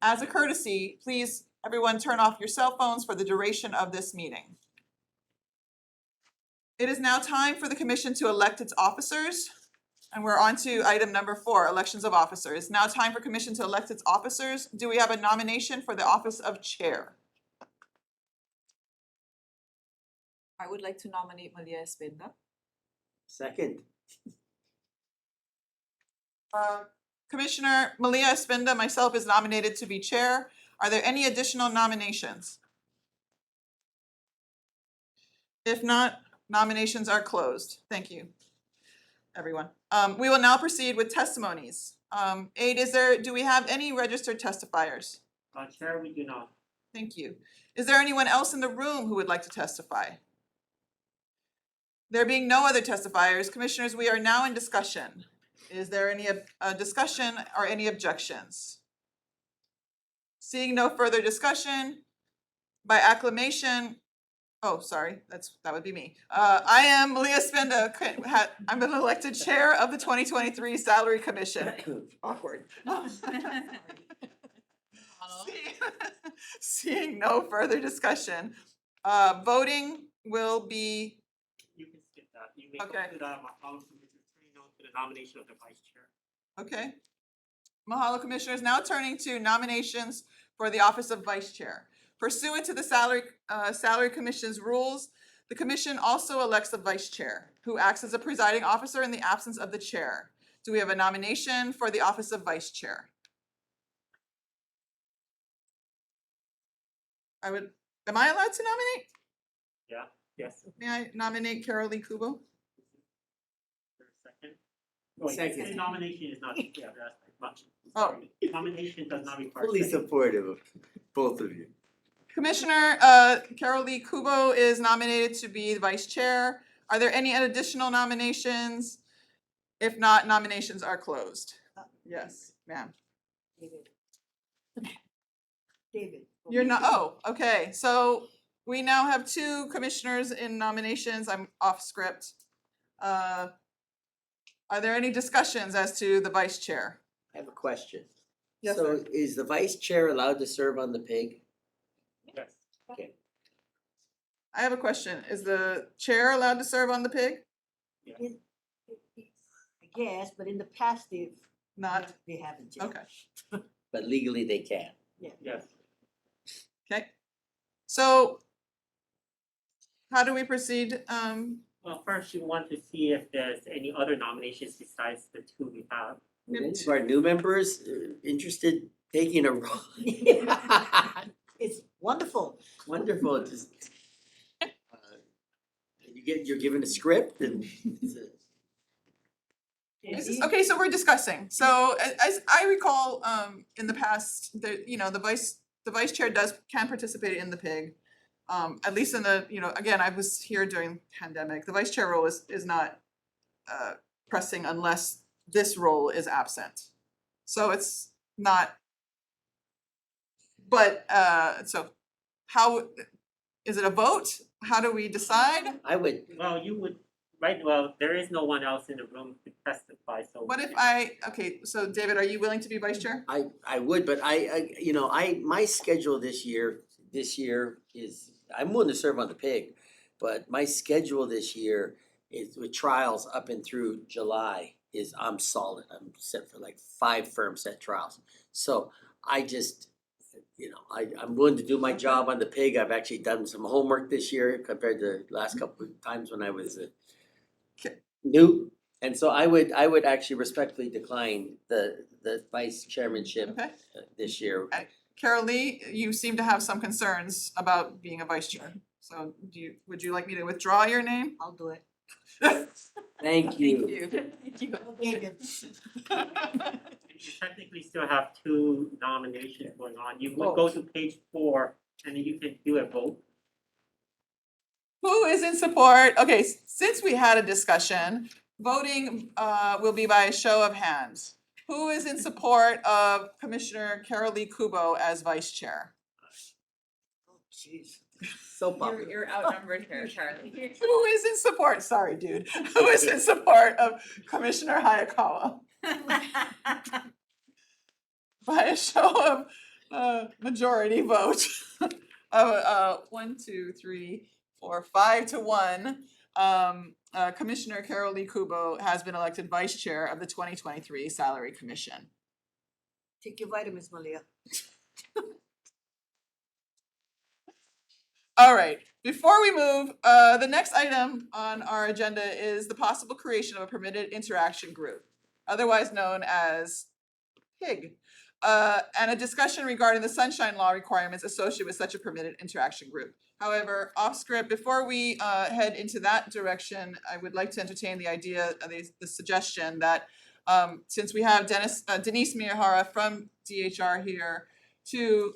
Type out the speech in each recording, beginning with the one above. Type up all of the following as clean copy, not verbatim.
As a courtesy, please, everyone turn off your cell phones for the duration of this meeting. It is now time for the commission to elect its officers. And we're on to item number 4, elections of officers. Now time for commission to elect its officers. Do we have a nomination for the office of chair? I would like to nominate Malia Espinda. Second. Commissioner Malia Espinda, myself, is nominated to be chair. Are there any additional nominations? If not, nominations are closed. Thank you, everyone. We will now proceed with testimonies. Aid, do we have any registered testifiers? Chair, we do not. Thank you. Is there anyone else in the room who would like to testify? There being no other testifiers, commissioners, we are now in discussion. Is there any discussion or any objections? Seeing no further discussion, by acclamation, oh, sorry, that would be me. I am Malia Espinda. I'm an elected chair of the 2023 Salary Commission. Awkward. Seeing no further discussion, voting will be, You can skip that. You may Okay. go to the Mahalo Commission, turning on to the nomination of the vice chair. okay. Mahalo, commissioners. Now turning to nominations for the office of vice chair. Pursuant to the Salary Commission's rules, the commission also elects the vice chair, who acts as a presiding officer in the absence of the chair. Do we have a nomination for the office of vice chair? Am I allowed to nominate? Yeah, yes. May I nominate Carol Lee Kubo? For a second. Oh, Second. the nomination is not, yeah, that's much. Oh. Nomination does not require. Fully second. supportive of both of you. Commissioner Carol Lee Kubo is nominated to be the vice chair. Are there any additional nominations? If not, nominations are closed. Yes, ma'am. David. You're not, oh, okay, so we now have 2 commissioners in nominations. I'm off script. Are there any discussions as to the vice chair? I have a question. Yes, So sir. is the vice chair allowed to serve on the PIG? Yes. I have a question. Is the chair allowed to serve on the PIG? I guess, but in the past they Not, haven't yet. okay, But legally they can. Yes. okay. So how do we proceed? Well, first you want to see if there's any other nominations besides the 2 we have. Are any of our new members interested taking a role? It's wonderful. Wonderful, just. You're given a script and. Okay, so we're discussing. So as I recall, in the past, the vice chair can participate in the PIG. At least in the, again, I was here during pandemic. The vice chair role is not pressing unless this role is absent. So it's not, but so how, is it a vote? How do we decide? I would, Well, you would, right, well, there is no one else in the room to testify, so. What if okay, so David, are you willing to be vice chair? I would, but my schedule this year is, I'm willing to serve on the PIG. But my schedule this year is with trials up and through July is I'm solid. I'm set for like 5 firm set trials. So I just, I'm willing to do my job on the PIG. I've actually done some homework this year compared to the last couple of times when I was new. And so I would actually respectfully decline the vice chairmanship Okay. this year. Carol Lee, you seem to have some concerns about being a vice chair. So would you like me to withdraw your name? I'll do it. Thank you. David. You technically still have 2 nominations going on. You would go to page 4 and then you can do a vote. Who is in support? Okay, since we had a discussion, voting will be by a show of hands. Who is in support of Commissioner Carol Lee Kubo as vice chair? Oh, jeez. So popular. You're outnumbered here, Charlie. Who is in support? Sorry, dude. Who is in support of Commissioner Hayakawa? By a show of Majority vote of 1, 2, 3, 4, 5 to 1. Commissioner Carol Lee Kubo has been elected vice chair of the 2023 Salary Commission. Take your vitamins, Malia. All right, before we move, the next item on our agenda is the possible creation of a permitted interaction group, otherwise known as PIG, and a discussion regarding the sunshine law requirements associated with such a permitted interaction group. However, off script, before we head into that direction, I would like to entertain the idea, the suggestion that since we have Denise Miyahara from DHR here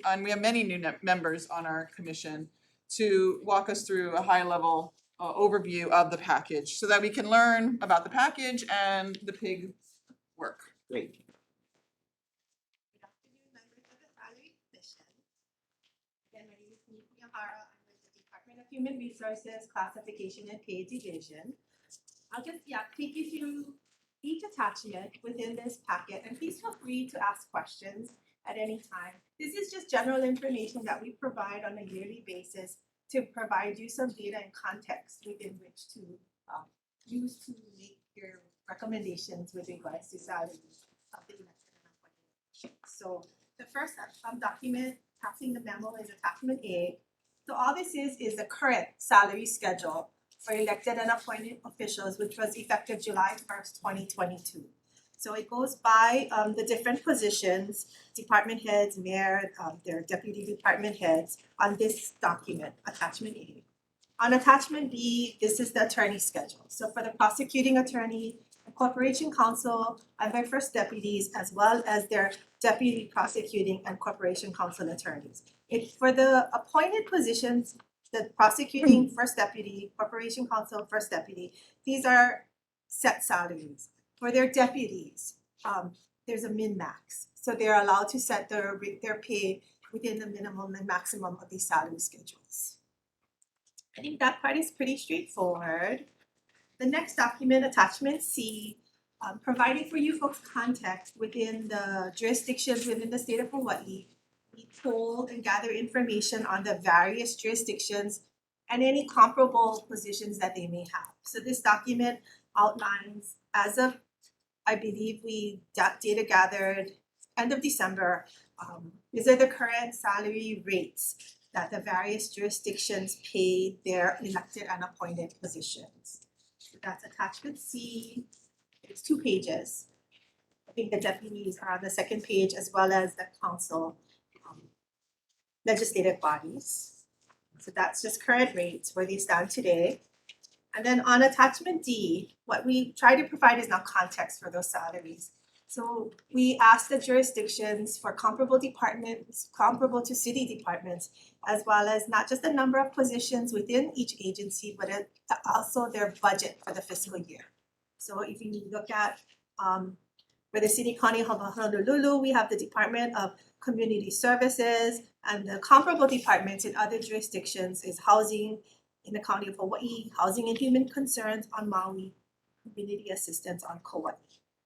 and we have many new members on our commission, to walk us through a high-level overview of the package so that we can learn about the package and the PIG work. Great. Good afternoon, members of the Salary Commission. Again, my name is Denise Miyahara. I'm with the Department of Human Resources Classification and Pay Division. I'll just take you through each attachment within this packet, and please feel free to ask questions at any time. This is just general information that we provide on a yearly basis to provide you some data and context within which to use to make your recommendations with regards to salaries of the elected and appointed officials. So the first document, passing the memo, is attachment A. So all this is the current salary schedule for elected and appointed officials, which was effective July 1st, 2022. So it goes by the different positions, department heads, mayor, their deputy department heads on this document, attachment A. On attachment B, this is the attorney schedule. So for the prosecuting attorney, the corporation counsel, and their first deputies, as well as their deputy prosecuting and corporation counsel attorneys. For the appointed positions, the prosecuting first deputy, corporation counsel first deputy, these are set salaries. For their deputies, there's a min-max. So they're allowed to set their pay within the minimum and maximum of these salary schedules. I think that part is pretty straightforward. The next document, attachment C, providing for you folks context within the jurisdictions within the state of Hawaii. We poll and gather information on the various jurisdictions and any comparable positions that they may have. So this document outlines, as of, I believe we data gathered end of December, these are the current salary rates that the various jurisdictions pay their elected and appointed positions. So that's attachment C. It's 2 pages. I think the deputies are on the second page, as well as the council legislative bodies. So that's just current rates where they stand today. And then on attachment D, what we try to provide is now context for those salaries. So we ask the jurisdictions for comparable departments, comparable to city departments, as well as not just the number of positions within each agency, but also their budget for the fiscal year. So if you look at for the city county of Honolulu, we have the Department of Community Services, and the comparable departments in other jurisdictions is housing in the county of Hawaii, housing and human concerns on Maui, community assistance on Kauai.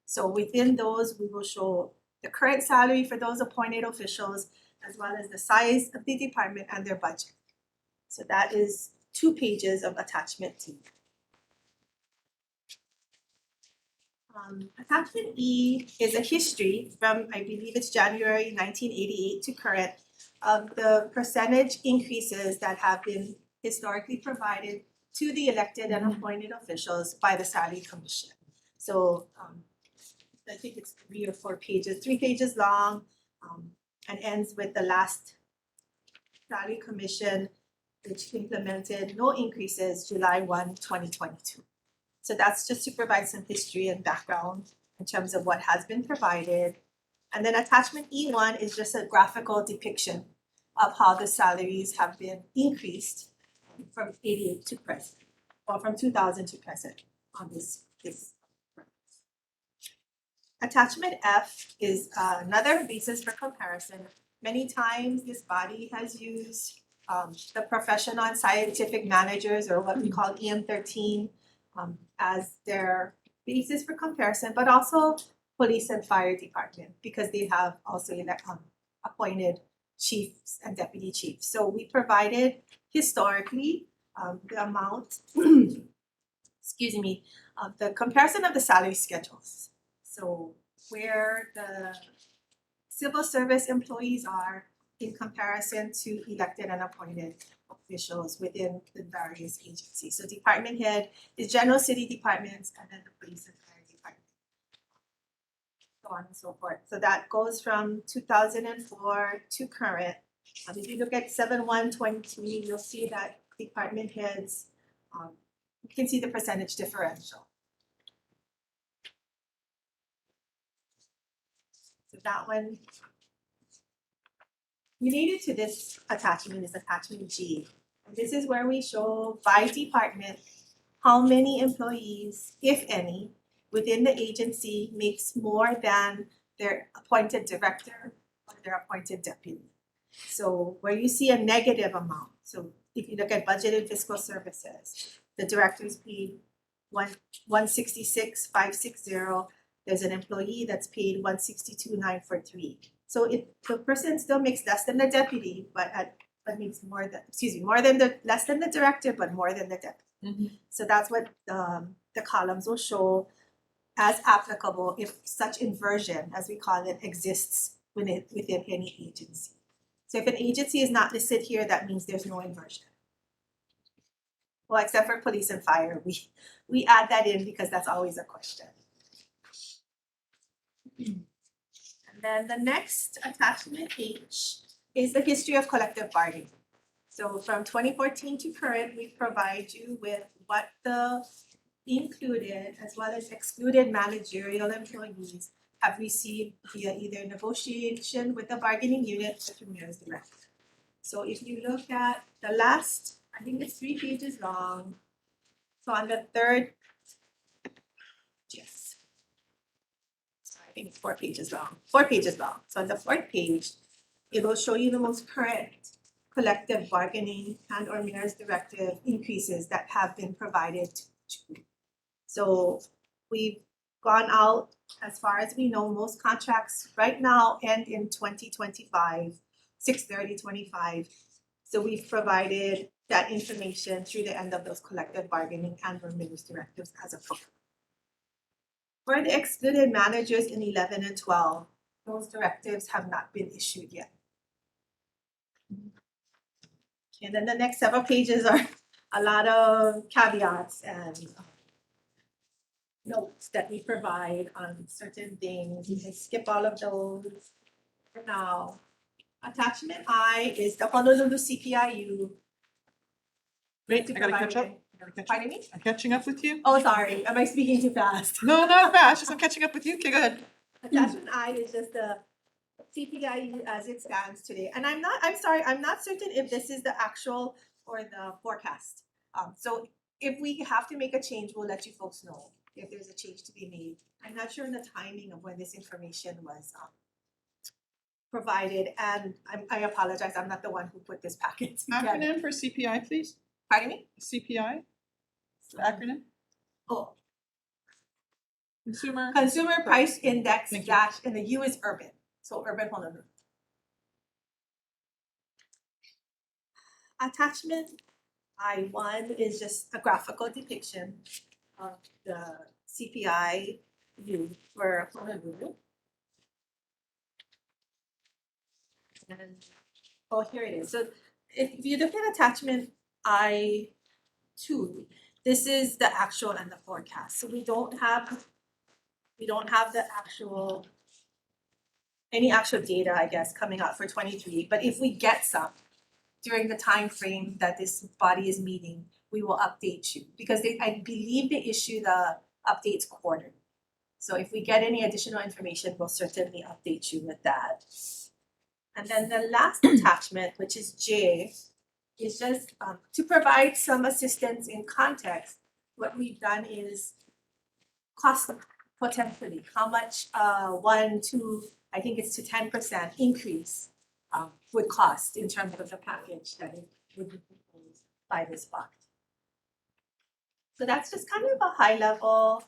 So within those, we will show the current salary for those appointed officials, as well as the size of the department and their budget. So that is 2 pages of attachment D. Attachment E is a history from, I believe it's January 1988 to current, of the percentage increases that have been historically provided to the elected and appointed officials by the Salary Commission. So I think it's 3 or 4 pages, 3 pages long, and ends with the last Salary Commission, which implemented no increases July 1, 2022. So that's just to provide some history and background in terms of what has been provided. And then attachment E1 is just a graphical depiction of how the salaries have been increased from 88 to present, or from 2000 to present on this. Attachment F is another basis for comparison. Many times this body has used the professional and scientific managers, or what we call EM13, as their basis for comparison, but also police and fire department, because they have also appointed chiefs and deputy chiefs. So we provided historically the amount, excuse me, the comparison of the salary schedules. So where the civil service employees are in comparison to elected and appointed officials within the various agencies. So department head is general city departments and then the police and fire department. So on and so forth. So that goes from 2004 to current. If you look at 7/1/23, you'll see that department heads, you can see the percentage differential. So that one related to this attachment is attachment G. And this is where we show by department how many employees, if any, within the agency makes more than their appointed director or their appointed deputy. So where you see a negative amount, so if you look at budget and fiscal services, the director's paid 166,560. There's an employee that's paid 162,943. So if the person still makes less than the deputy, but makes more than, less than the director, but more than the deputy. So that's what the columns will show as applicable if such inversion, as we call it, exists within any agency. So if an agency is not listed here, that means there's no inversion. Well, except for police and fire, we add that in because that's always a question. And then the next attachment H is the history of collective bargaining. So from 2014 to current, we provide you with what the included as well as excluded managerial employees have received via either negotiation with the bargaining unit or through mayor's directive. So if you look at the last, I think it's 3 pages long. So on the third, yes. Sorry, I think it's 4 pages long. 4 pages long. So on the 4th page, it will show you the most current collective bargaining and or mayor's directive increases that have been provided to. So we've gone out, as far as we know, most contracts right now end in 2025, 6/30/25. So we've provided that information through the end of those collective bargaining and or mayor's directives as a whole. For the excluded managers in 11 and 12, those directives have not been issued yet. And then the next several pages are a lot of caveats and notes that we provide on certain things. You can skip all of those for now. Attachment I is the Honolulu CPIU. Wait, I gotta catch up. Pardon me? I'm catching up with you. Oh, sorry, am I speaking too fast? No, not fast, just I'm catching up with you. Okay, go ahead. Attachment I is just the CPIU as it stands today. And I'm not certain if this is the actual or the forecast. So if we have to make a change, we'll let you folks know if there's a change to be made. I'm not sure in the timing of when this information was provided, and I apologize, I'm not the one who put this packet together. Acronym for CPI, please. Pardon me? CPI, the acronym, Oh, Consumer. Consumer Price Index Thank you. dash, and the U is urban, so urban Honolulu. Attachment I1 is just a graphical depiction of the CPI view for Honolulu. And, oh, here it is. So if you look at attachment I2, this is the actual and the forecast. So we don't have the actual, any actual data, I guess, coming out for 23. But if we get some during the time frame that this body is meeting, we will update you because I believe they issue the updates quarterly. So if we get any additional information, we'll certainly update you with that. And then the last attachment, which is J, is just to provide some assistance in context. What we've done is cost potentially, how much 1, 2, I think it's to 10% increase would cost in terms of the package that it would be proposed by this body. So that's just kind of a high level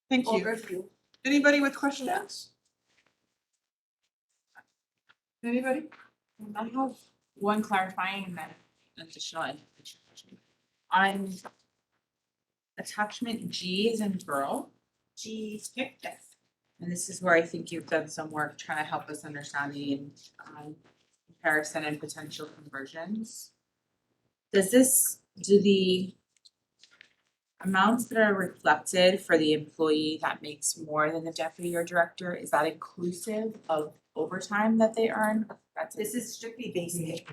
Thank you. overview. Anybody with questions? Anybody? I have one clarifying and then additional information question. On attachment G is in girl, G, yes. and this is where I think you've done some work trying to help us understand the comparison and potential conversions. Do the amounts that are reflected for the employee that makes more than the deputy or director, is that inclusive of overtime that they earn? That's This is strictly basic.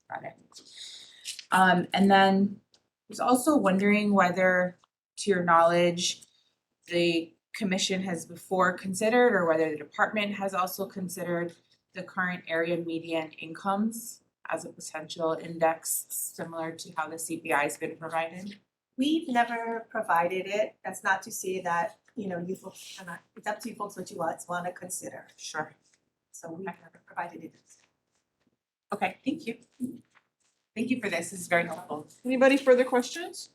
Got it. And then I was also wondering whether, to your knowledge, the commission has before considered or whether the department has also considered the current area median incomes as a potential index similar to how the CPI has been provided? We've never provided it. That's not to say that, you know, you folks cannot, it's up to you folks what you wanna consider. Sure. So we've never provided it. Okay, thank you. Thank you for this. This is very helpful. Anybody further questions?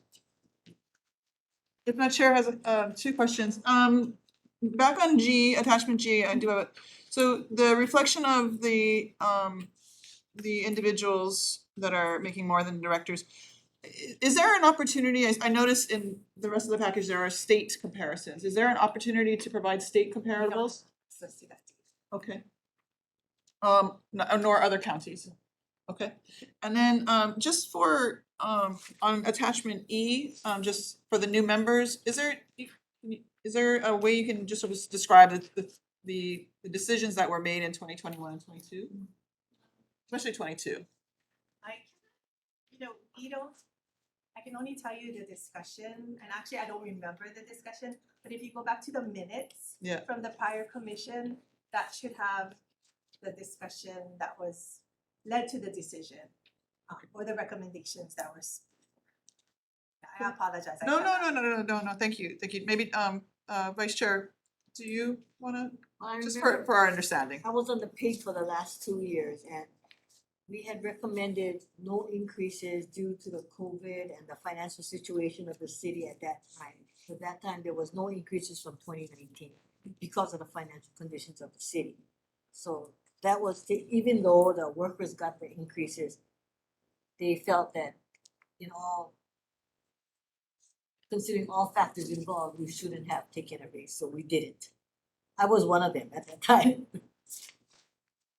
If not, Chair has two questions. Back on G, attachment G, I do have so the reflection of the individuals that are making more than directors. Is there an opportunity, I noticed in the rest of the package, there are state comparisons. Is there an opportunity to provide state comparables? So see that. Okay. Nor other counties. Okay, and then just for on attachment E, just for the new members, is there a way you can just sort of describe the decisions that were made in 2021 and 22? Especially 22. I can only tell you the discussion, and actually I don't remember the discussion, but if you go back to the minutes Yeah. from the prior commission, that should have the discussion that was led to the decision, or the recommendations that was. I apologize. I No, cannot- thank you. Maybe Vice Chair, do you wanna, I just remember, for our understanding? I was on the page for the last 2 years and we had recommended no increases due to the COVID and the financial situation of the city at that time. At that time, there was no increases from 2019 because of the financial conditions of the city. So that was, even though the workers got the increases, they felt that in all, considering all factors involved, we shouldn't have taken a raise, so we didn't. I was one of them at that time.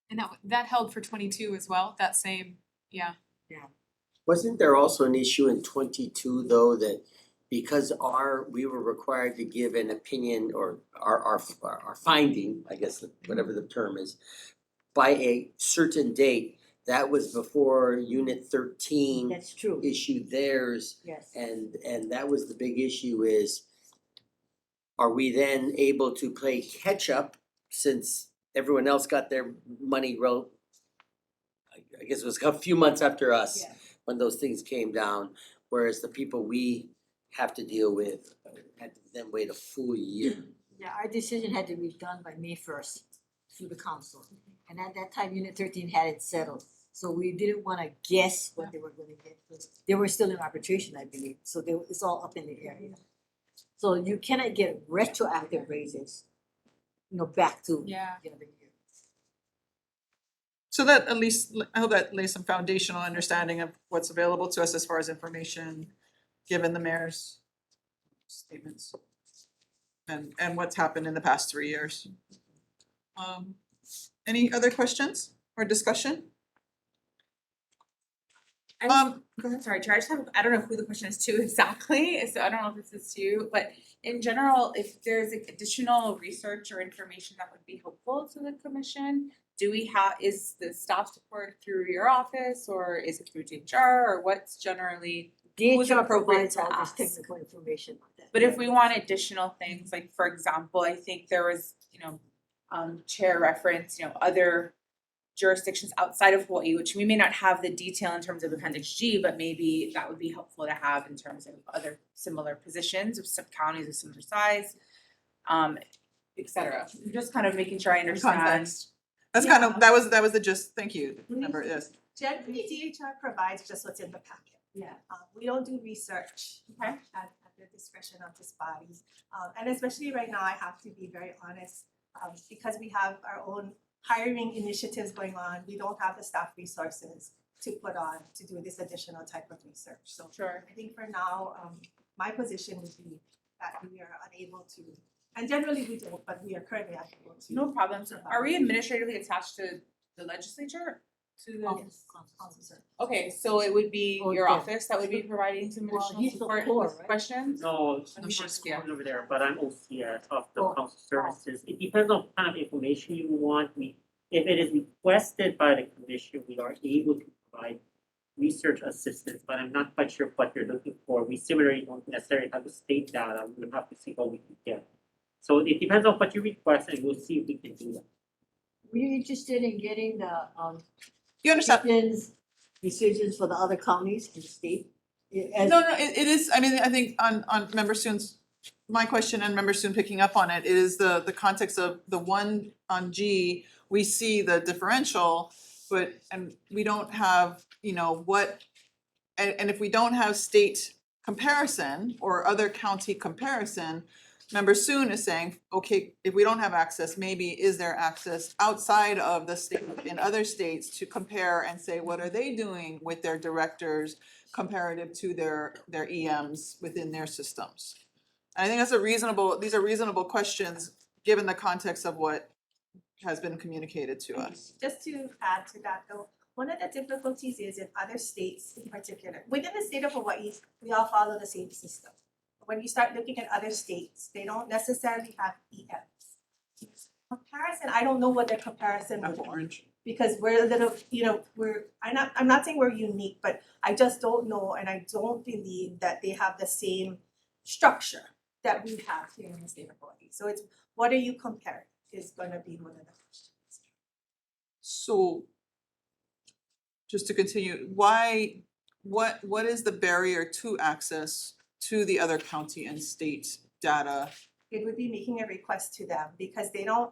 And that held for 22 as well, that same, yeah. Wasn't there also an issue in 22 though, that because we were required to give an opinion or our finding, I guess, whatever the term is, by a certain date, that was before Unit 13 That's true, issued theirs, yes. and that was the big issue is, are we then able to play catch up since everyone else got their money I guess it was a few months after us Yeah. when those things came down, whereas the people we have to deal with had to then wait a full year. Yeah, our decision had to be done by May 1st through the council. And at that time, Unit 13 had it settled. So we didn't wanna guess what they were gonna get. They were still in arbitration, I believe, so it's all up in the air. So you cannot get retroactive raises, back to the Yeah. other year. So that at least, I hope that lays some foundational understanding of what's available to us as far as information, given the mayor's statements. And what's happened in the past 3 years. Any other questions or discussion? Go ahead. Sorry, Chair, I don't know who the question is to exactly, so I don't know if this is to you, but in general, if there's additional research or information that would be helpful to the commission, is the staff support through your office or is it through HR or what's generally? Who's DHR appropriate provides to all this ask? technical information on that. But if we want additional things, like for example, I think there was, Chair reference, other jurisdictions outside of Hawaii, which we may not have the detail in terms of Appendix G, but maybe that would be helpful to have in terms of other similar positions of some counties of similar size, et cetera. Just kind of making sure I understand. Context. That's kind of, that was the gist, thank you, member, yes. Generally, DHR provides just what's in the packet. Yeah. We don't do research Okay. at the discretion of this body. And especially right now, I have to be very honest, because we have our own hiring initiatives going on, we don't have the staff resources to put on to do this additional type of research. So Sure. I think for now, my position would be that we are unable to, and generally we don't, but we are currently unable to. No problem. So are we administratively attached to the legislature? To the, Officer. okay, so it would be Oh, your yeah. office that would be providing some Well, additional he's the support core, with right? questions? No, Let me I'm just- just yeah. going over there, but I'm OCS of the Oh. council services. It depends on what kind of information you want. If it is requested by the commission, we are able to provide research assistance, but I'm not quite sure what you're looking for. We similarly don't necessarily have the state data. We would have to see what we can get. So it depends on what you request and we'll see if we can do that. Were you interested in getting the You understand? decisions for the other counties in the state? As- No, it is, I mean, I think on Member Soon's, my question and Member Soon picking up on it, is the context of the one on G, we see the differential, but, and we don't have, you know, what, and if we don't have state comparison or other county comparison, Member Soon is saying, okay, if we don't have access, maybe is there access outside of the state, in other states to compare and say, what are they doing with their directors comparative to their EMs within their systems? And I think these are reasonable questions, given the context of what has been communicated to us. Just to add to that though, one of the difficulties is in other states in particular, within the state of Hawaii, we all follow the same system. When you start looking at other states, they don't necessarily have EMs. Comparison, I don't know what their comparison would Apple be, orange. because we're a little, you know, I'm not saying we're unique, but I just don't know, and I don't believe that they have the same structure that we have here in the state of Hawaii. So it's, what are you comparing is gonna be one of the questions. So, just to continue, what is the barrier to access to the other county and state data? It would be making a request to them because they don't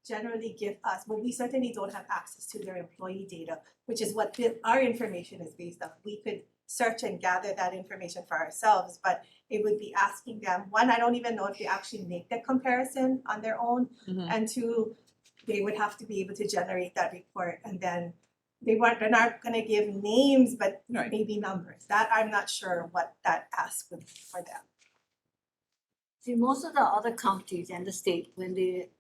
generally give us, well, we certainly don't have access to their employee data, which is what our information is based on. We could search and gather that information for ourselves, but it would be asking them, one, I don't even know if they actually make that comparison on their own. Mhm. And two, they would have to be able to generate that report, and then they're not gonna give names, but Right. maybe numbers. That I'm not sure what that ask would be for them. See, most of the other counties and the state, when it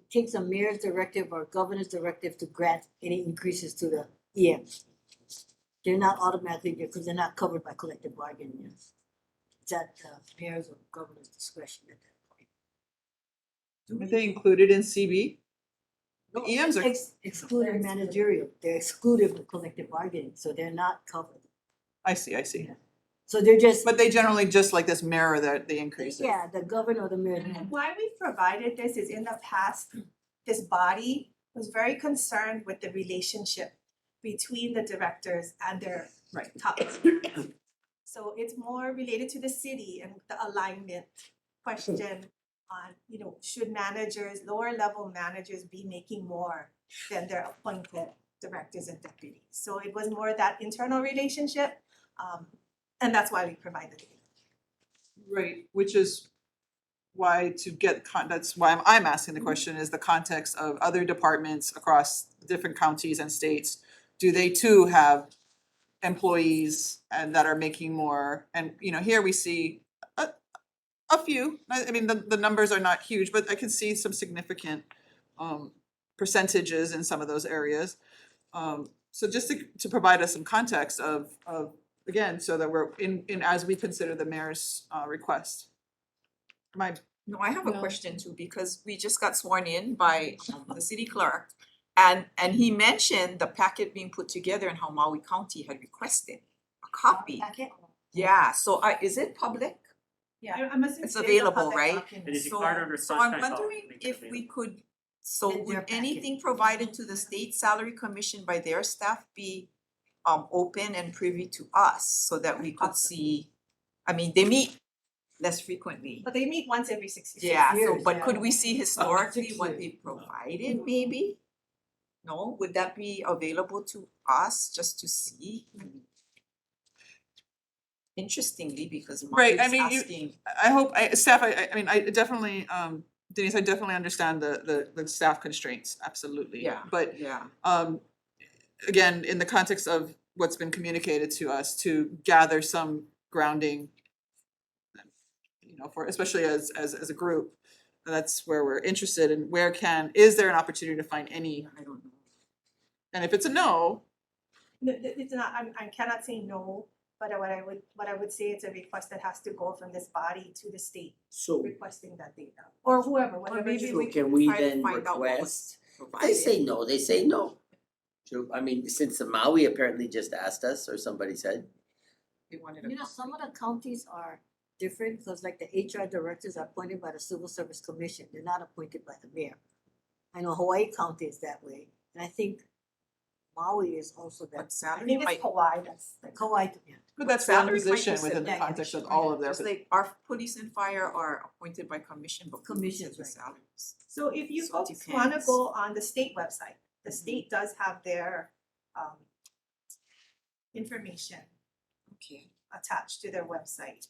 takes a mayor's directive or governor's directive to grant any increases to the EMs, they're not automatically, because they're not covered by collective bargaining. It's at the mayor's or governor's discretion at that point. Are they included in CB? The EMs are, Excluded managerial, they're excluded with collective bargaining, so they're not covered. I see. So they're just, But they generally just like this mirror the increases. yeah, the governor or the mayor. Why we provided this is in the past, this body was very concerned with the relationship between the directors and their Right. top. So it's more related to the city and the alignment question on, you know, should managers, lower level managers be making more than their appointed directors and deputies? So it was more that internal relationship, and that's why we provide the data. Right, which is why that's why I'm asking the question, is the context of other departments across different counties and states. Do they too have employees and that are making more? And, you know, here we see a few, I mean, the numbers are not huge, but I can see some significant percentages in some of those areas. So just to provide us some context of again, so that we're in as we consider the mayor's request. No, I have a No. question too, because we just got sworn in by the city clerk. And he mentioned the packet being put together and how Maui County had requested a copy. Packet? Yeah, so is it public? I'm assuming It's a available, public right? document. It is So required under so I'm sunshine law to wondering make it if we available. could, so In their would packet. anything provided to the state salary commission by their staff be open and privy to us so that we could see? I mean, they meet less frequently. But they meet once every 6 years. Yeah, so years, but yeah. could we see historically 6 what years. they provided maybe? No, would that be available to us just to see? Interestingly, because Right, I Margaret's mean, asking. I hope, staff, I mean, I definitely Denise, I definitely understand the staff constraints, absolutely. Yeah. But Yeah. again, in the context of what's been communicated to us, to gather some grounding, for, especially as a group, that's where we're interested in, is there an opportunity to find any, I don't know. and if it's a no, No, it's not, I cannot say no, but what I would say, it's a request that has to go from this body to the state So, requesting that data, or whoever, Or whatever. maybe so we can can we try to then find out what was request? They provided. say no, they say no. So, I mean, since the Maui apparently just asked us, or somebody said, They wanted a You know, copy. some of the counties are different, because like the HR directors are appointed by the Civil Service Commission, they're not appointed by the mayor. I know Hawaii County is that way, and I think Maui is also that. But I salary think it's might, Kauai, that's like. Kauai, yeah. but that's one salary might be position set within the by context of commission, all of their. just like our police and fire are appointed by commission, but we Commissions, set the right. salaries. So if you So it folks wanna depends. go on the state website, the state does have their information Okay. attached to their website.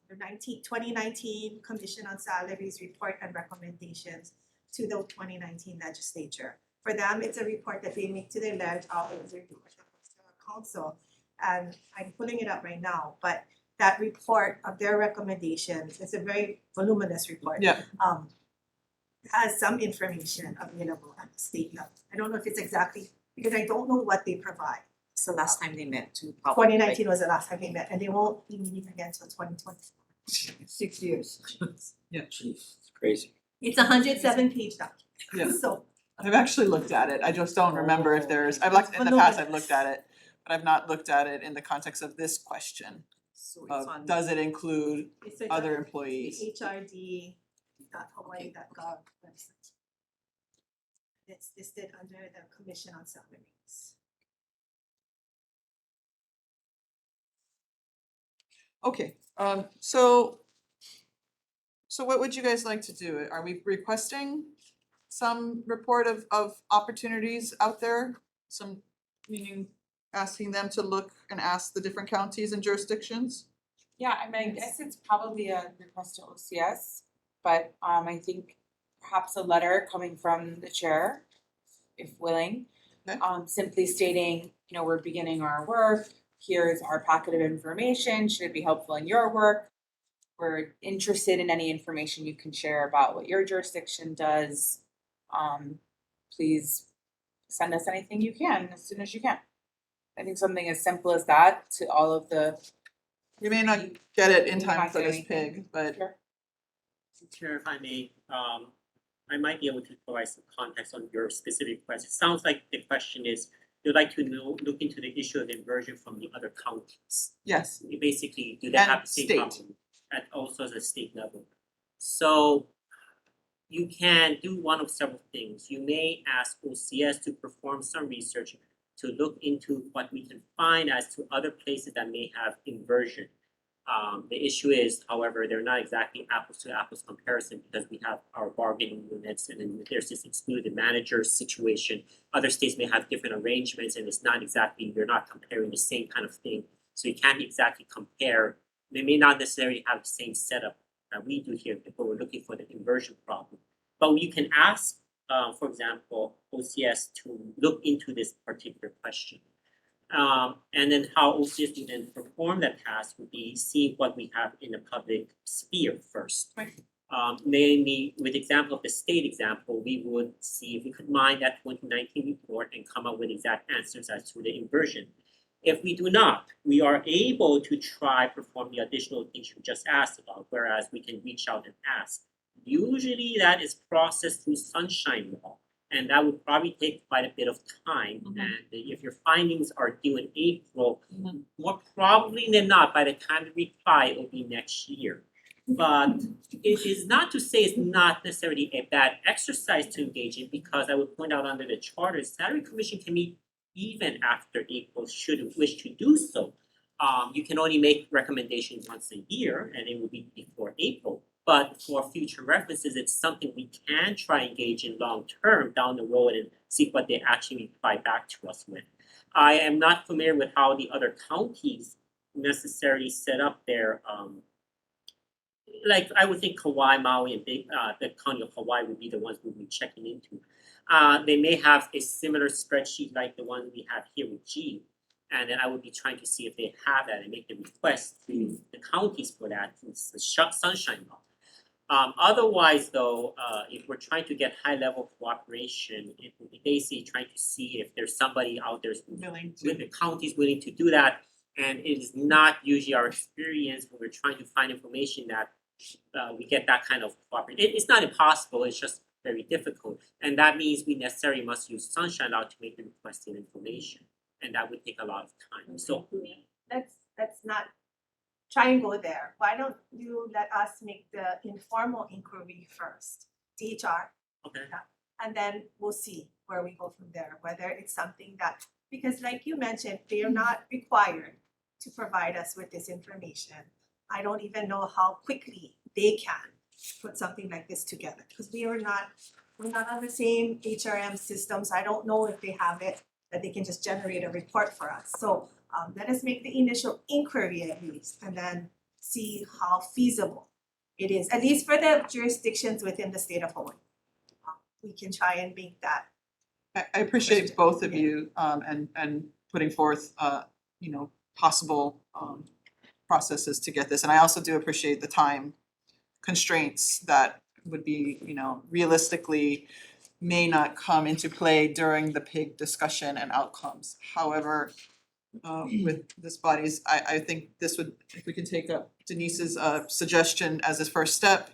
The 2019 Commission on Salaries Report and Recommendations to the 2019 legislature. For them, it's a report that they make to their it's a report that goes to our council. And I'm pulling it up right now, but that report of their recommendations, it's a very voluminous report. Yeah. Has some information available at the state level. I don't know if it's exactly, because I don't know what they provide. It's the last time they met to probably. 2019 was the last time they met, and they won't be meeting again until 2020. 6 years. geez, it's crazy. It's a 107-page Yeah. document, so. I've actually looked at it, I just don't remember if there's, I've looked, in the past, I've looked at it, but I've not looked at it in the context of this question So it's of, on. does it include It's a other the employees? HRD.hawaii.gov website. It's listed under the Commission on Salaries. Okay, so what would you guys like to do? Are we requesting some report of opportunities out there? Some, meaning asking them to look and ask the different counties and jurisdictions? Yeah, I mean, I guess it's probably a request to OCS, but I think perhaps a letter coming from the chair, if willing. Okay. Simply stating, we're beginning our work, here's our packet of information, should it be helpful in your work? We're interested in any information you can share about what your jurisdiction does. Please send us anything you can as soon as you can. I think something as simple as that to all of the. We may not get it in We may time not for get this anything. pig, but Sure. Chair, if I may, I might be able to provide some context on your specific question. It sounds like the question is, you'd like to look into the issue of inversion from the other counties. yes, Basically, do they And have the same state. problem at also as a state level? So you can do one of several things. You may ask OCS to perform some research to look into what we can find as to other places that may have inversion. The issue is, however, they're not exactly apples to apples comparison because we have our bargaining units and then there's this excluded manager situation. Other states may have different arrangements and it's not exactly, you're not comparing the same kind of thing. So you can't exactly compare. They may not necessarily have the same setup that we do here, but we're looking for the inversion problem. But you can ask, for example, OCS to look into this particular question. And then how OCS would then perform that task would be see what we have in the public sphere first. Right. Mainly with the example of the state example, we would see if we could mine that 2019 report and come up with exact answers as to the inversion. If we do not, we are able to try perform the additional things you just asked about, whereas we can reach out and ask. Usually that is processed through Sunshine Law. And that would probably take quite a bit of time. Mhm. And if your findings are due in April, Mhm. more probably than not, by the time you reply, it will be next year. But it is not to say it's not necessarily a bad exercise to engage in, because I would point out under the charter, salary commission can meet even after April should it wish to do so. You can only make recommendations once a year and it will be before April. But for future references, it's something we can try engage in long term down the road and see what they actually reply back to us with. I am not familiar with how the other counties necessarily set up their like I would think Kauai, Maui, and the county of Hawaii would be the ones we'll be checking into. They may have a similar spreadsheet like the one we have here with G. And then I would be trying to see if they have that and make the request to the counties for that, it's the sunshine law. Otherwise though, if we're trying to get high level cooperation, it would be basically trying to see if there's somebody out there who's Willing with to, the counties willing to do that. And it is not usually our experience when we're trying to find information that we get that kind of cooperation. It's not impossible, it's just very difficult. And that means we necessarily must use sunshine law to make the requested information. And that would take a lot of time, so. Let's not try and go there. Why don't you let us make the informal inquiry first, DHR, Okay. and then we'll see where we go from there, whether it's something that, because like you mentioned, they are not required to provide us with this information. I don't even know how quickly they can put something like this together, because we're not on the same HRM systems. I don't know if they have it, that they can just generate a report for us. So let us make the initial inquiry at least, and then see how feasible it is, at least for the jurisdictions within the state of Hawaii. We can try and make that. I appreciate both of you and putting forth possible processes to get this. And I also do appreciate the time constraints that would be, realistically may not come into play during the PIG discussion and outcomes. However, with this body's, I think this would, if we can take up Denise's suggestion as a first step,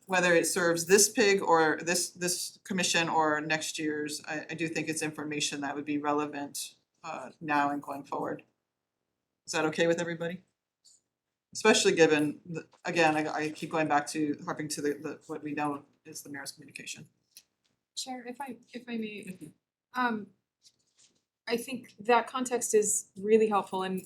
whether it serves this PIG or this commission or next year's, I do think it's information that would be relevant now and going forward. Is that okay with everybody? Especially given, again, I keep going back to harping to the what we know is the mayor's communication. Chair, if I may, I think that context is really helpful, and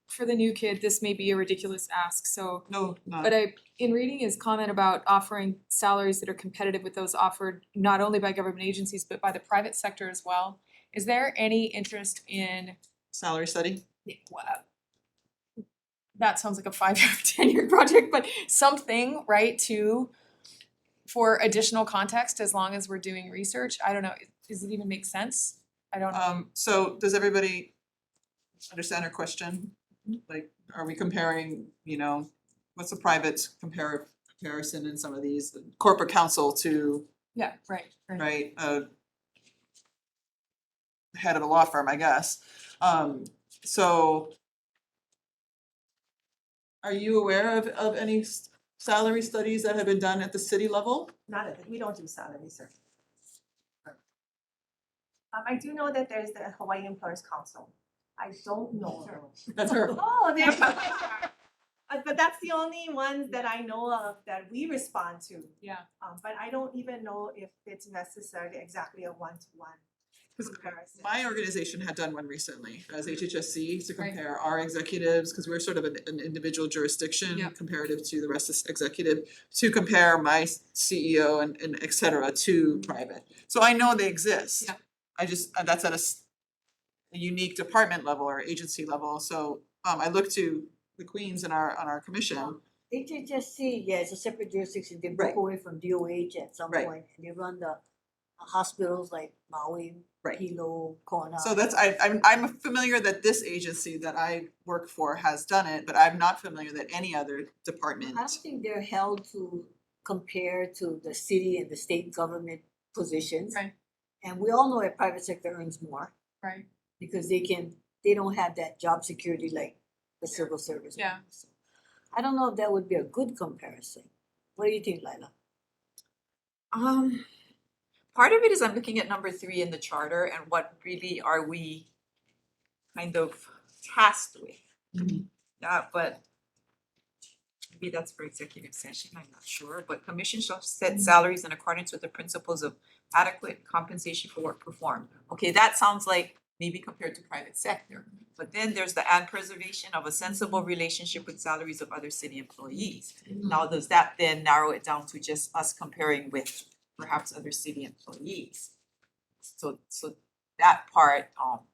for the new kid, this may be a ridiculous ask, so. No, not. But in reading his comment about offering salaries that are competitive with those offered not only by government agencies, but by the private sector as well, is there any interest in, Salary study? that sounds like a 5-year, 10-year project, but something, right, for additional context as long as we're doing research? I don't know, does it even make sense? I don't know. So does everybody understand her question? Like, are we comparing, what's the private comparison in some of these, corporate counsel to, Yeah, right. right, head of a law firm, I guess. So are you aware of any salary studies that have been done at the city level? We don't do salary survey. I do know that there's the Hawaii Employers Council. I don't know. That's her. Oh, there you are. But that's the only ones that I know of that we respond to. Yeah. But I don't even know if it's necessarily exactly a one-to-one comparison. My organization had done one recently as HHSC to Right. compare our executives, because we're sort of an individual jurisdiction Yeah. comparative to the rest of the executive, to compare my CEO and et cetera to private. So I know they exist. Yeah. I just, that's at a unique department level or agency level, so I look to the queens on our commission. HHSC, yeah, it's a separate jurisdiction, they Right. broke away from DOH at some Right. point, and they run the hospitals like Maui, Right. Hilo, Kona. So that's, I'm familiar that this agency that I work for has done it, but I'm not familiar that any other department. I don't think they're held to compare to the city and the state government positions. Right. And we all know that private sector earns more Right. because they don't have that job security like the civil service. Yeah. So, I don't know if that would be a good comparison. What do you think, Lila? Part of it is I'm looking at number 3 in the charter and what really are we kind of tasked with. But maybe that's for executive session, I'm not sure, but commission shall set salaries in accordance with the principles of adequate compensation for work performed. Okay, that sounds like maybe compared to private sector. But then there's the and preservation of a sensible relationship with salaries of other city employees. Now, does that then narrow it down to just us comparing with perhaps other city employees? So that part,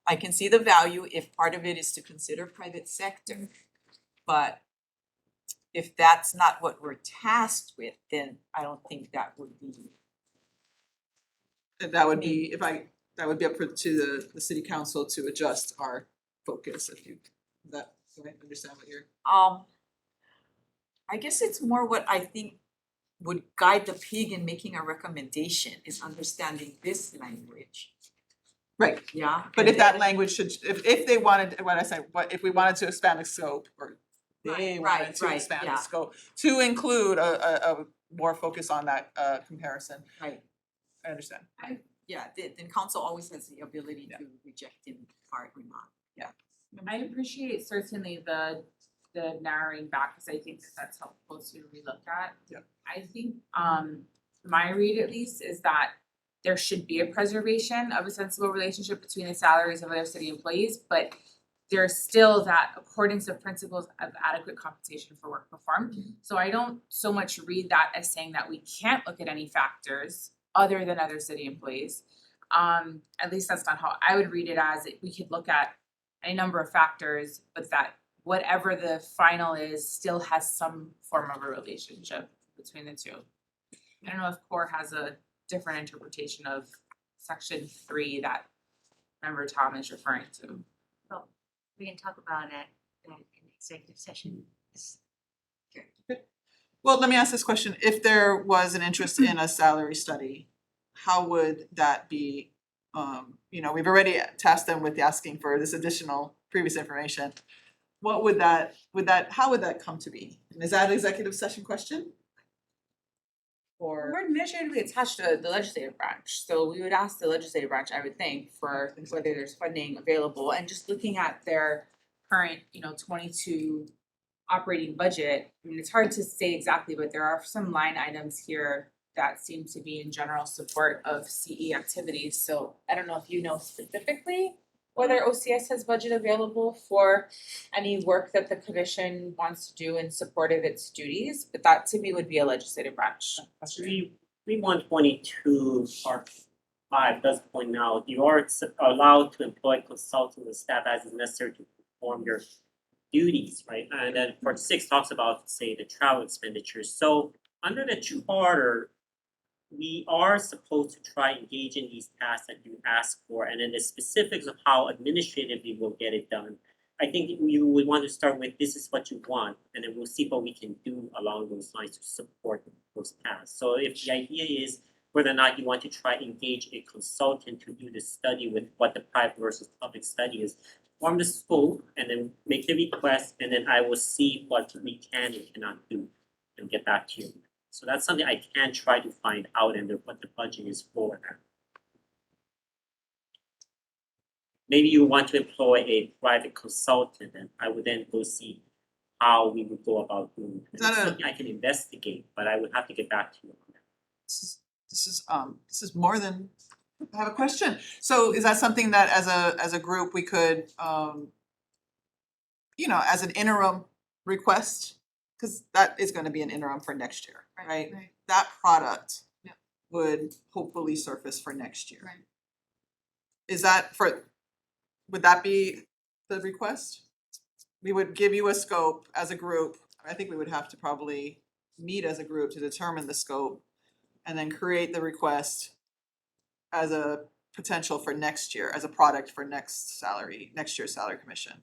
I can see the value if part of it is to consider private sector. But if that's not what we're tasked with, then I don't think that would be. And that would be, that would be up to the city council to adjust our focus if you, do I understand what you're? I guess it's more what I think would guide the pig in making a recommendation is understanding this language, Right, yeah? but And if that then- language should, if they wanted, what I say, if we wanted to expand the scope, or they Right, wanted to right, expand the yeah. scope, to include a more focus on that comparison, Right, I understand. yeah, then council always has the ability Yeah. to reject in part or not. I appreciate certainly the narrowing back, cause I think that that's helpful to relook at. Yeah. I think my read at least is that there should be a preservation of a sensible relationship between the salaries of other city employees, but there's still that accordance of principles of adequate compensation for work performed. So I don't so much read that as saying that we can't look at any factors other than other city employees. At least that's not how I would read it, as we could look at any number of factors, but that whatever the final is still has some form of a relationship between the two. I don't know if CORE has a different interpretation of section 3 that member Tom is referring to. We can talk about it in executive session. Well, let me ask this question, if there was an interest in a salary study, how would that be, we've already tasked them with asking for this additional previous information. What would that, how would that come to be? And is that an executive session question? Or, We're administratively attached to the legislative branch, so we would ask the legislative branch, I would think, for whether there's funding available, and just looking at their current, 22 operating budget, I mean, it's hard to say exactly, but there are some line items here that seem to be in general support of CE activities, so I don't know if you know specifically whether OCS has budget available for any work that the commission wants to do in support of its duties, but that to me would be a legislative branch. 3122 Part 5 does point out you are allowed to employ consultants and staff as is necessary to perform your duties, right? And then Part 6 talks about, say, the travel expenditures. So under the charter, we are supposed to try engage in these tasks that you ask for, and then the specifics of how administratively we'll get it done. I think you would want to start with, this is what you want, and then we'll see what we can do along those lines to support those tasks. So if the idea is whether or not you want to try engage a consultant to do the study with what the private versus public study is, form the scope and then make the request, and then I will see what we can and cannot do and get back to you. So that's something I can try to find out and what the budget is for that. Maybe you want to employ a private consultant, and I would then go see how we would go about doing it. Is that It's a- something I can investigate, but I would have to get back to you on that. this is more than, I have a question. So is that something that as a group, we could, as an interim request? Cause that is gonna be an interim for next year, right? That product Yeah. would hopefully surface for next year. Right. Is that would that be the request? We would give you a scope as a group. I think we would have to probably meet as a group to determine the scope and then create the request as a potential for next year, as a product for next year's salary commission.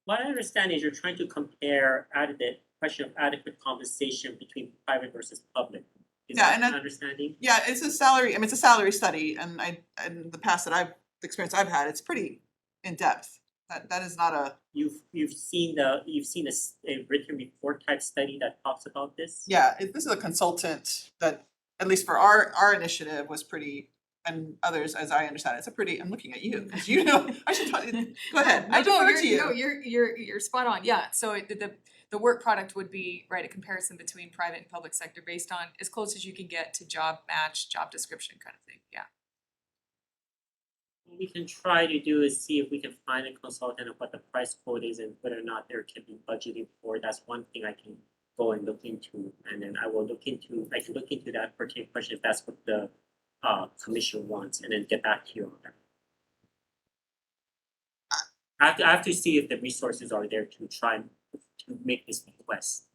What I understand is you're trying to compare the question of adequate compensation between private versus public. Is Yeah, that and an that- understanding? Yeah, it's a salary, it's a salary study, and in the past the experience I've had, it's pretty in-depth. That is not a, You've seen a written report type study that talks about this? this is a consultant that, at least for our initiative, was pretty, and others, as I understand it, it's a pretty, I'm looking at you, because you know, I should talk, go ahead, I defer to you. No, you're spot on, yeah, so the work product would be, right, a comparison between private and public sector based on as close as you can get to job match, job description kind of thing, yeah. What we can try to do is see if we can find a consultant of what the price quote is and whether or not there can be budgeting for it. That's one thing I can go and look into, and then I can look into that particular question if that's what the commission wants, and then get back to you on that. I have to see if the resources are there to try and to make this request.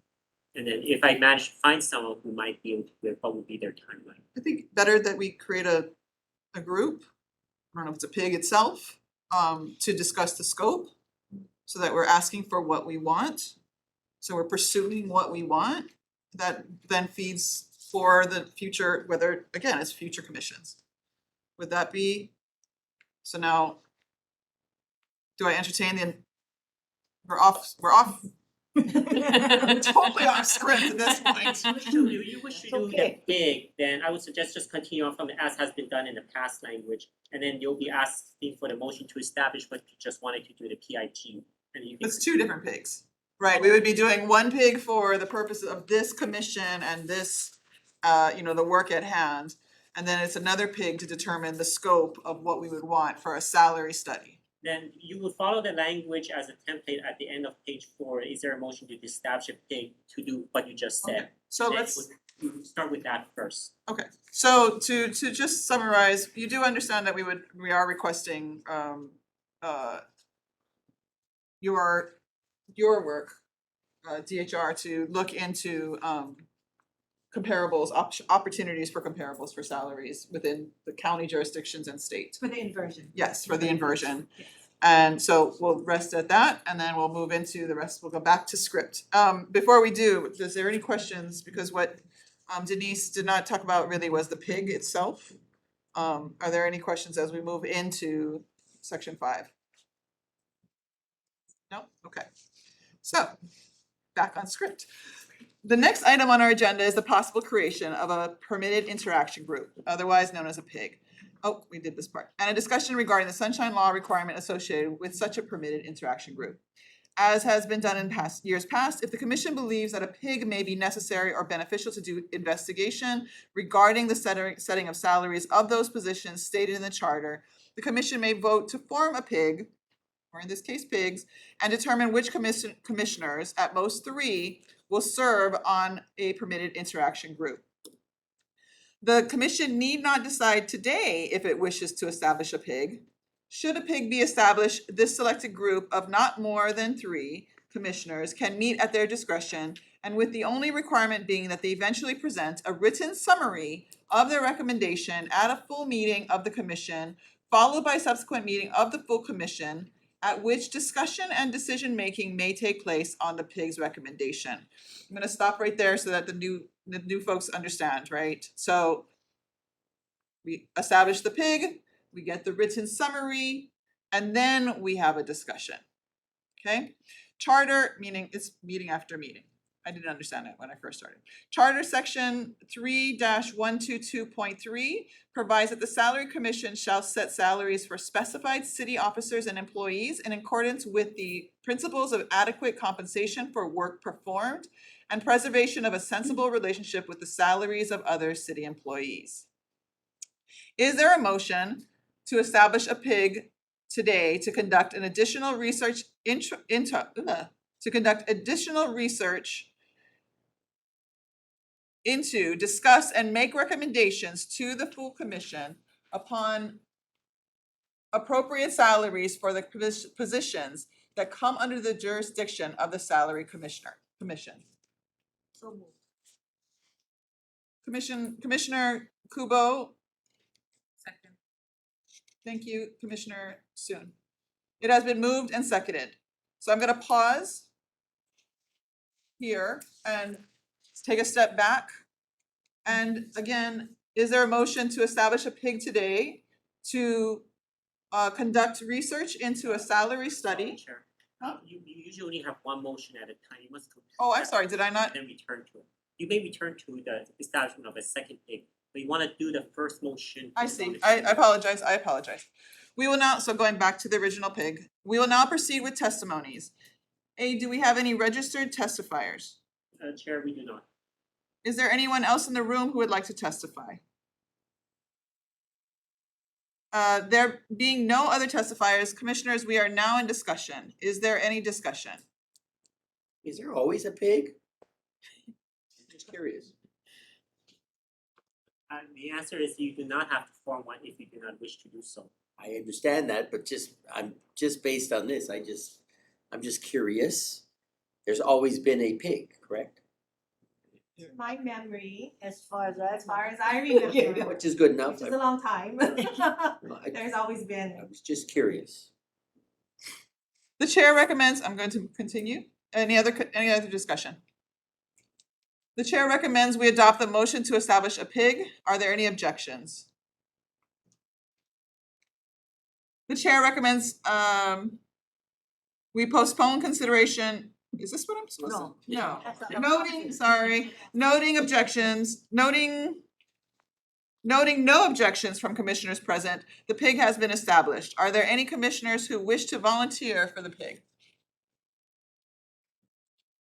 And then if I manage to find someone who might be able to do it, what would be their timeline? I think better that we create a group, I don't know if it's a pig itself, to discuss the scope, so that we're asking for what we want. So we're pursuing what we want, that then feeds for the future, whether, again, it's future commissions. Would that be, so now, do I entertain we're off totally off script at this point. If you wish to do the Okay. big, then I would suggest just continue on from the as has been done in the past language. And then you'll be asking for the motion to establish, but you just wanted to do the PIG. And you can. It's two different pigs, right? We would be doing one pig for the purposes of this commission and this, the work at hand. And then it's another pig to determine the scope of what we would want for a salary study. Then you will follow the language as a template at the end of page 4. Is there a motion to establish a pig to do what you just said? Okay, so Then let's, you start with that first. okay, so to just summarize, you do understand that we are requesting your work, DHR, to look into comparables, opportunities for comparables for salaries within the county jurisdictions and state. For the inversion. Yes, for the inversion. Yes. And so we'll rest at that, and then we'll move into the rest, we'll go back to script. Before we do, is there any questions, because what Denise did not talk about really was the pig itself. Are there any questions as we move into section 5? No? Okay. So, back on script. The next item on our agenda is the possible creation of a permitted interaction group, otherwise known as a PIG. Oh, we did this part. And a discussion regarding the sunshine law requirement associated with such a permitted interaction group. As has been done in years past, if the commission believes that a PIG may be necessary or beneficial to do investigation regarding the setting of salaries of those positions stated in the charter, the commission may vote to form a PIG, or in this case PIGs, and determine which commissioners, at most 3, will serve on a permitted interaction group. The commission need not decide today if it wishes to establish a PIG. Should a PIG be established, this selected group of not more than 3 commissioners can meet at their discretion, and with the only requirement being that they eventually present a written summary of their recommendation at a full meeting of the commission, followed by subsequent meeting of the full commission, at which discussion and decision-making may take place on the PIG's recommendation. I'm gonna stop right there so that the new folks understand, right? So we establish the PIG, we get the written summary, and then we have a discussion, okay? Charter, meaning it's meeting after meeting. I didn't understand it when I first started. Charter section 3-122.3 provides that the salary commission shall set salaries for specified city officers and employees in accordance with the principles of adequate compensation for work performed and preservation of a sensible relationship with the salaries of other city employees. Is there a motion to establish a PIG today to conduct an additional research into, discuss, and make recommendations to the full commission upon appropriate salaries for the positions that come under the jurisdiction of the salary commission? So moved. Commissioner Kubo, Second. thank you, Commissioner Soon. It has been moved and seconded. So I'm gonna pause here and take a step back. And again, is there a motion to establish a PIG today to conduct research into a salary study? Chair, Huh? you usually only have one motion at a time. You must complete Oh, I'm that sorry, did I not? and then return to it. You may return to the establishment of a second PIG, but you wanna do the first motion. I see, I apologize, We will now, so going back to the original PIG, we will now proceed with testimonies. Do we have any registered testifiers? Chair, we do not. Is there anyone else in the room who would like to testify? There being no other testifiers, commissioners, we are now in discussion. Is there any discussion? Is there always a pig? Just curious. The answer is you do not have to form one if you do not wish to do so. I understand that, but I'm just based on this, I'm just curious. there's always been a pig, correct? To my memory, As far as as far as I remember, Which is good enough. which is a long time, I there's always been. was just curious. The chair recommends, I'm going to continue. Any other discussion? The chair recommends we adopt the motion to establish a PIG. Are there any objections? The chair recommends, we postpone consideration. Is this what I'm supposed to? No. That's not- Noting, sorry, noting objections, noting no objections from commissioners present, the PIG has been established. Are there any commissioners who wish to volunteer for the PIG?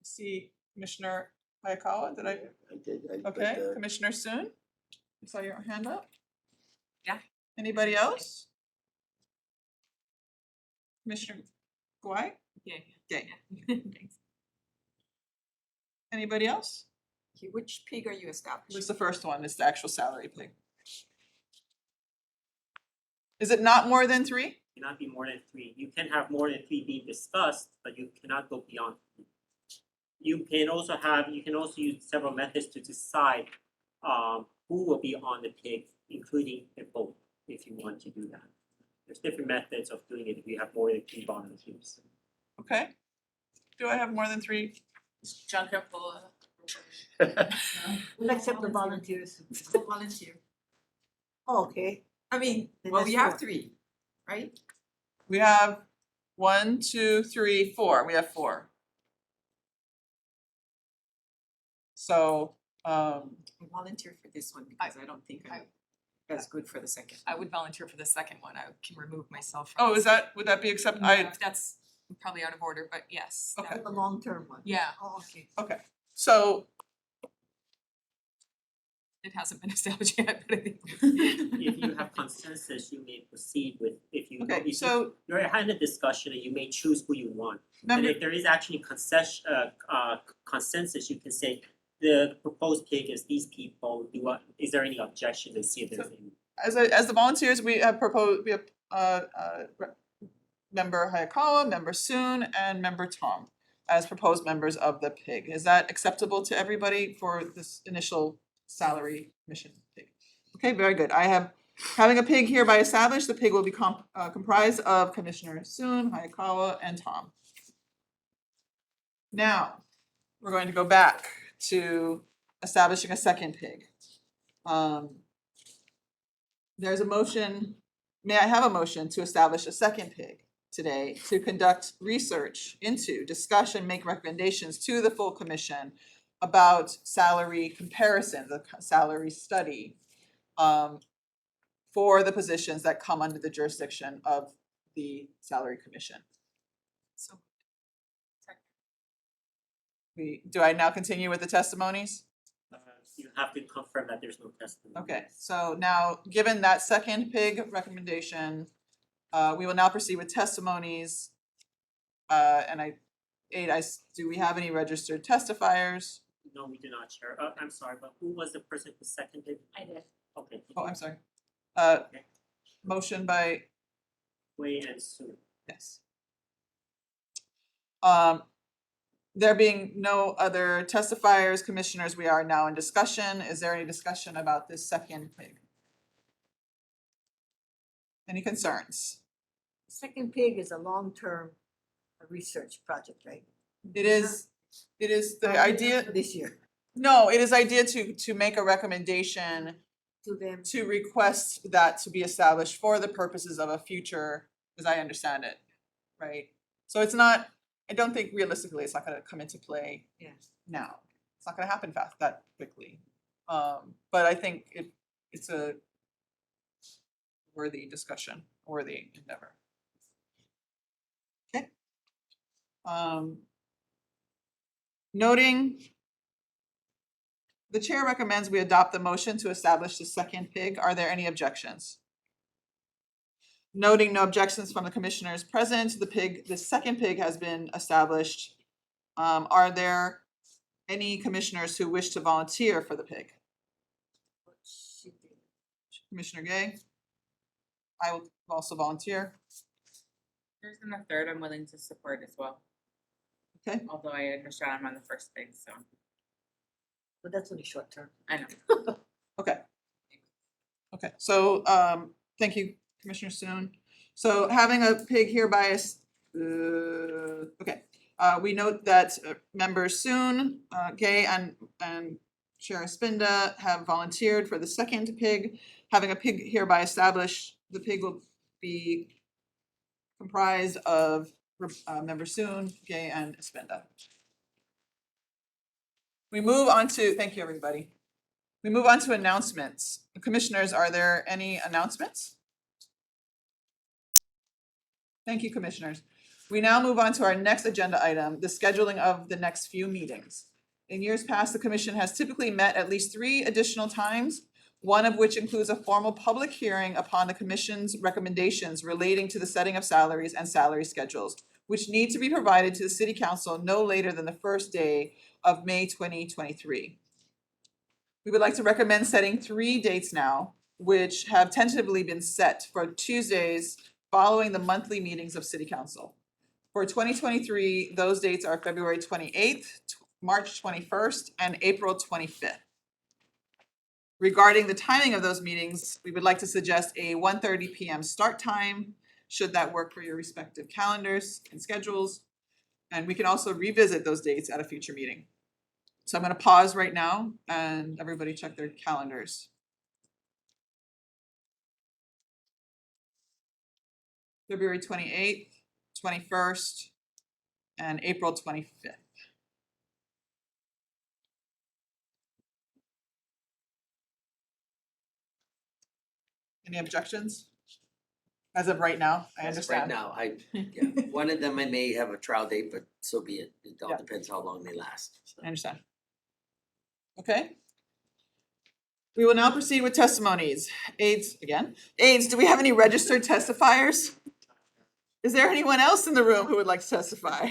See Commissioner Hayakawa, did I? did. Okay, Commissioner Soon? I saw your hand up. Yeah. Anybody else? Commissioner Gwai? Yeah. Gay. Thanks. Anybody else? Okay, which pig are you establishing? What's the first one? It's the actual salary PIG. Is it not more than 3? Cannot be more than 3. You can have more than 3 being discussed, but you cannot go beyond 3. You can also use several methods to decide who will be on the pig, including a vote, if you want to do that. There's different methods of doing it if you have more than 3 volunteers. Okay. Do I have more than 3? Junker full We'll accept the volunteers. volunteer. Oh, okay. I mean, Then well, that's we have 4. 3, right? We have 1, 2, 3, 4. We have 4. So, I volunteer for this one because I don't think I'm as good for the second. I would volunteer for the second one. I can remove myself from. oh, would that be accepted? That's probably out of order, but yes. that- Okay. The long-term one. Yeah, Oh, okay. Okay, so, it hasn't been established yet, but I think. If you have consensus, you may proceed with, okay, so you're having a discussion and you may choose who you want. And member, if there is actually consensus, you can say, the proposed pig is these people, is there any objection, and see if there's any. as the volunteers, we have proposed, we have member Hayakawa, member Soon, and member Tom as proposed members of the PIG. Is that acceptable to everybody for this initial salary mission PIG? Okay, very good. Having a PIG hereby established, the PIG will be comprised of Commissioner Soon, Hayakawa, and Tom. Now, we're going to go back to establishing a second PIG. There's a motion, may I have a motion to establish a second PIG today to conduct research into, discuss, and make recommendations to the full commission about salary comparison, the salary study for the positions that come under the jurisdiction of the salary commission. So, Do I now continue with the testimonies? You have to confirm that there's no testimony. Okay, so now, given that second PIG recommendation, we will now proceed with testimonies. And do we have any registered testifiers? No, we do not, Chair. I'm sorry, but who was the person who seconded? I did. Okay. Oh, I'm sorry. Motion by, Wei and Su. yes. There being no other testifiers, commissioners, we are now in discussion. Is there any discussion about this second PIG? Any concerns? Second PIG is a long-term research project, right? It is the idea, This year, no, it is idea to make a recommendation to them. to request that to be established for the purposes of a future, as I understand it, right? So it's not, I don't think realistically it's not gonna come into play Yeah. now. It's not gonna happen that quickly. But I think it's a worthy discussion, worthy endeavor. Okay. Noting the chair recommends we adopt the motion to establish the second PIG. Are there any objections? Noting no objections from the commissioners present, the second PIG has been established. Are there any commissioners who wish to volunteer for the PIG? Commissioner Gay? I will also volunteer. There's a third I'm willing to support as well. Okay, although I understand I'm on the first thing, so But that's only short term. I know. okay. Okay, so, thank you, Commissioner Soon. So having a pig hereby is, okay. We note that members Soon, Gay and Chair Spinda have volunteered for the second pig. Having a pig hereby established, the pig will be comprised of member Soon, Gay and Spinda. We move on to, thank you, everybody. We move on to announcements. Commissioners, are there any announcements? Thank you, commissioners. We now move on to our next agenda item, the scheduling of the next few meetings. In years past, the commission has typically met at least 3 additional times, one of which includes a formal public hearing upon the commission's recommendations relating to the setting of salaries and salary schedules, which need to be provided to the city council no later than the first day of May 2023. We would like to recommend setting 3 dates now, which have tentatively been set for Tuesdays following the monthly meetings of city council. For 2023, those dates are February 28th, March 21st, and April 25th. Regarding the timing of those meetings, we would like to suggest a 1:30 PM start time, should that work for your respective calendars and schedules. And we can also revisit those dates at a future meeting. So I'm going to pause right now and everybody check their calendars. February 28th, 21st, and April 25th. Any objections? As of right now, I As of understand. Right now, yeah, one of them I may have a trial date, but so be it. It all Yeah. depends how long they last. So. I understand. Okay. We will now proceed with testimonies. Aids, again. Aids, do we have any registered testifiers? Is there anyone else in the room who would like to testify?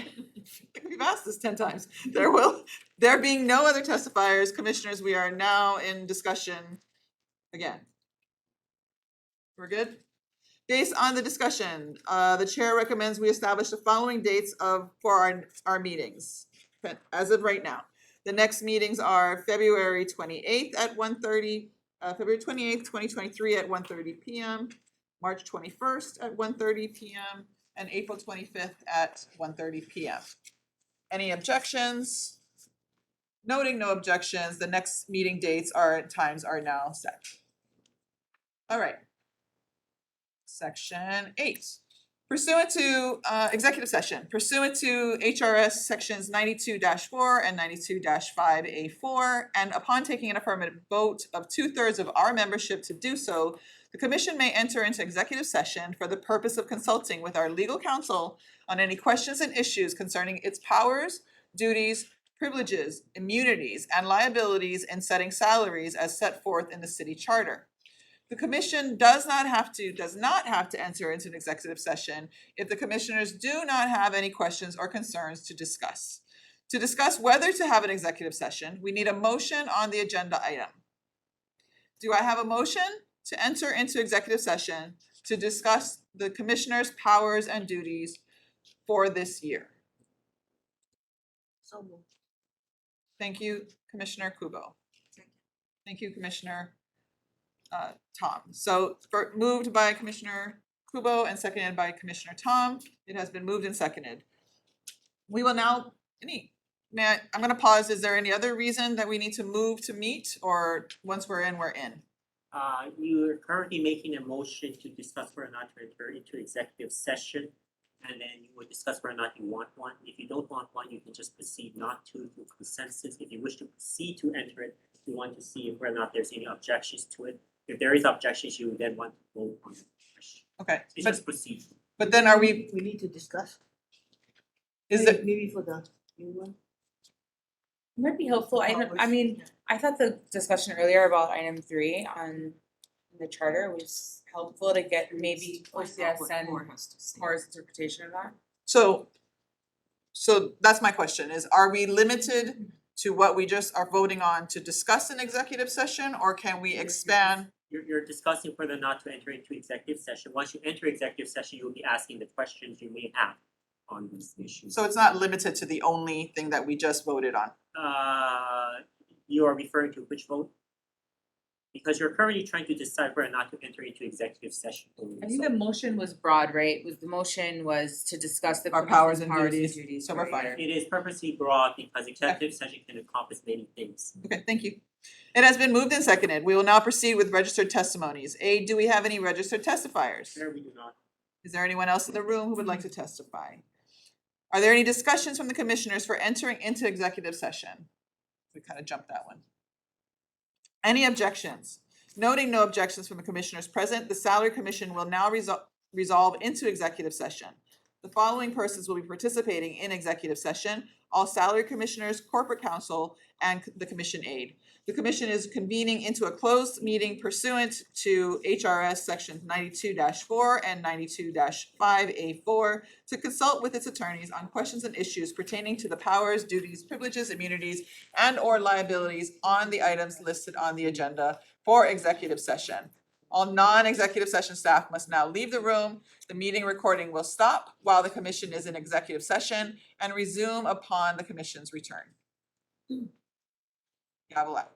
We've asked this 10 times. There being no other testifiers, commissioners, we are now in discussion again. We're good? Based on the discussion, the chair recommends we establish the following dates for our meetings. As of right now, the next meetings are February 28th at 1:30, February 28th, 2023 at 1:30 PM, March 21st at 1:30 PM, and April 25th at 1:30 PM. Any objections? Noting no objections, the next meeting dates times are now set. All right. Section 8. Pursuant to executive session, pursuant to HRS sections 92-4 and 92-5A4, and upon taking an affirmative vote of 2/3 of our membership to do so, the commission may enter into executive session for the purpose of consulting with our legal counsel on any questions and issues concerning its powers, duties, privileges, immunities, and liabilities in setting salaries as set forth in the city charter. The commission does not have to enter into an executive session if the commissioners do not have any questions or concerns to discuss. To discuss whether to have an executive session, we need a motion on the agenda item. Do I have a motion to enter into executive session to discuss the commissioners' powers and duties for this year? So moved. Thank you, Commissioner Kubo. Thank you, Commissioner Tom. So moved by Commissioner Kubo and seconded by Commissioner Tom. It has been moved and seconded. We will now, I'm gonna pause. Is there any other reason that we need to move to meet, or once we're in, we're in? You are currently making a motion to discuss whether or not to enter into executive session. And then you would discuss whether or not you want one. If you don't want one, you can just proceed not to through consensus. If you wish to proceed to enter it, you want to see whether or not there's any objections to it. If there is objections, you would then want to vote on the question. Okay, It's but just proceed. then are we, We need to discuss. is it, Maybe for the new one? Might be helpful. I mean, I thought the discussion earlier about item 3 on the charter was helpful to get maybe OCS and Horace's interpretation of that. so that's my question, is are we limited to what we just are voting on to discuss in executive session, or can we expand? You're discussing whether or not to enter into executive session. Once you enter executive session, you'll be asking the questions you may have. on these issues. So it's not limited to the only thing that we just voted on. You are referring to which vote? Because you're currently trying to decide whether or not to enter into executive session. I think the motion was broad, right? The motion was to discuss the Our powers commission's and duties, so we're for a fine. year. It is purposely broad because executive session can encompass many things. Okay, thank you. It has been moved and seconded. We will now proceed with registered testimonies. A, do we have any registered testifiers? There we do not. Is there anyone else in the room who would like to testify? Are there any discussions from the commissioners for entering into executive session? We kind of jumped that one. Any objections? Noting no objections from the commissioners present, the salary commission will now resolve into executive session. The following persons will be participating in executive session: all salary commissioners, corporate counsel, and the commission aide. The commission is convening into a closed meeting pursuant to HRS sections 92-4 and 92-5A4 to consult with its attorneys on questions and issues pertaining to the powers, duties, privileges, immunities, and or liabilities on the items listed on the agenda for executive session. All non-executive session staff must now leave the room. The meeting recording will stop while the commission is in executive session and resume upon the commission's return. Gavel out.